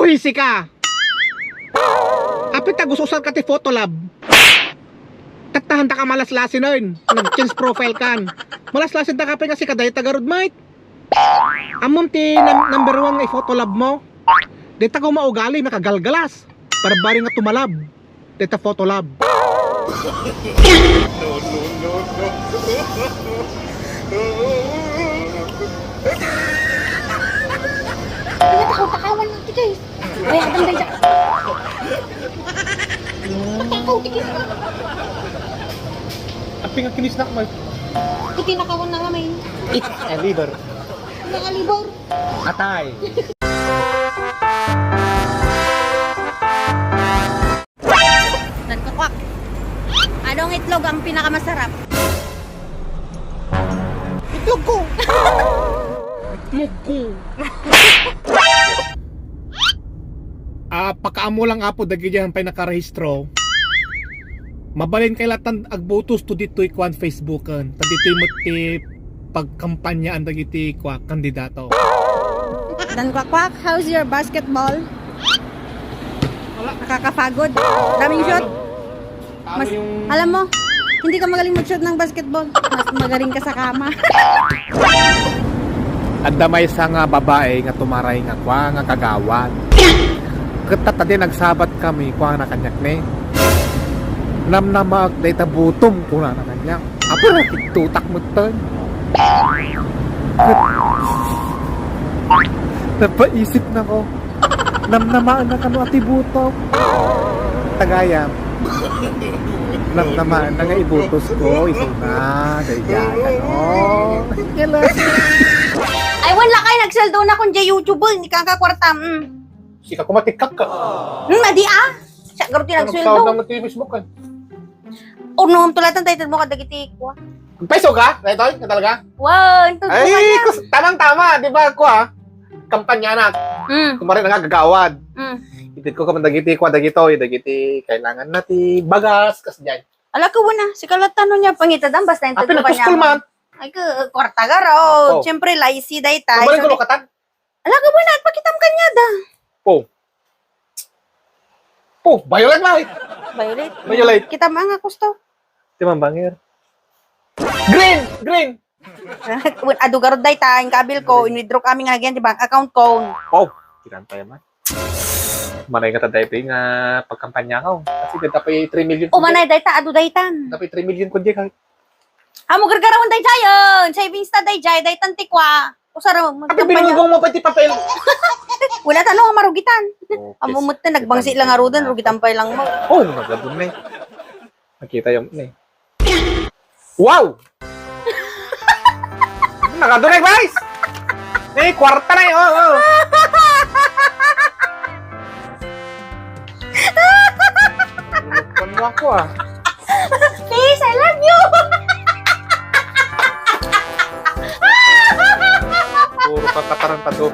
buhisi ka. Apit tagususal ka ti Photolab. Tatahan ta ka malaslasin nun. Nag-change profile kan. Malaslasin ta ka pa nga si kaday tagarod mate. Amom ti number 1 nga Photolab mo. Dita ko maugali nakagalgalas. Barbari nga tumalab. Dita Photolab. Kaya ako takawan ng tigis. Ay, abang day dyan. Takaw tigis. Api nga kinis na ko may. Iti nakawan na nga may. It's a liver. Nakalibor. Atay. Nagkakwak. Anong itlog ang pinakamasarap? Itlog ko. Itlog ko. Pakaamo lang apo dagi diyan pay nakarehistro. Mabalin kay latan agbotos to ditoy kwan Facebookan. Taditoy mo ti pagkampanya ang dagiti kwa kandidato. Dan kwakwak, how's your basketball? Wala. Nakakapagod. Daming shot. Mas, alam mo, hindi ka magaling mag-shot ng basketball. Mas magaling ka sa kama. Adda may isa nga babae nga tumaray nga kwa nga kagawan. Ketat tadi nagsabat kami kwa na kanyak ni. Namnamag day tabutom ko na kanyak. Apo na tutak mo ton. Napaisip na ko. Namnamaan na kano ati butok. Tagayam. Namnamaan na nga ibutos ko. Iso na. Daya kano. Kailan. Ay, wala kayo nagsaldo na kung dyan YouTube. Hindi ka kakwarta. Sika kumatikak ka. Madi Siya garuti nagsweldo. Tawag naman ito yung Facebook kan. Uno, tulatan tayo mo kadagiti ko. Peso ka? Ito? Ka talaga? Wow, ito Ay, tamang-tama. Di ba ko kampanya na. Kumarin na nga gagawad. Itit ko ka dagiti ko, dagiti kailangan nati bagas, kas dyan. Ala ko na, si kalatan niya pangitadam basta yung Api tatukan na school man. Ay ko, kwarta garo. Oh. Siyempre, laisi day tayo. Kumarin ko lokatan. Ala ko na, at pakitam kanya da. Violet ba? Violet. Kita mga gusto. Di man bangir. Green. Ado garod day tayo, yung kabil ko, inidro kami nga again, di ba? Account ko. Kiran pa yaman. Manay ka taday pa nga pagkampanya ko. Kasi dito pa 3 million. Manay day ta, ado day tan. Dapat 3 million kundi ka. Amo gargarawan day jayon. Savings ta day jay, day tan tikwa. Usara mo. Ate binulgong mo pati papel. Wala tanong ang marugitan. Amo mo ta, nagbangsi lang nga rudan, rugitan pa lang mo. Nagladun na eh. Nakita yung na eh. Wow! Nakadunay, guys! Kwarta na yun. Ano ako Please, I love you! Puro kakataran pa to.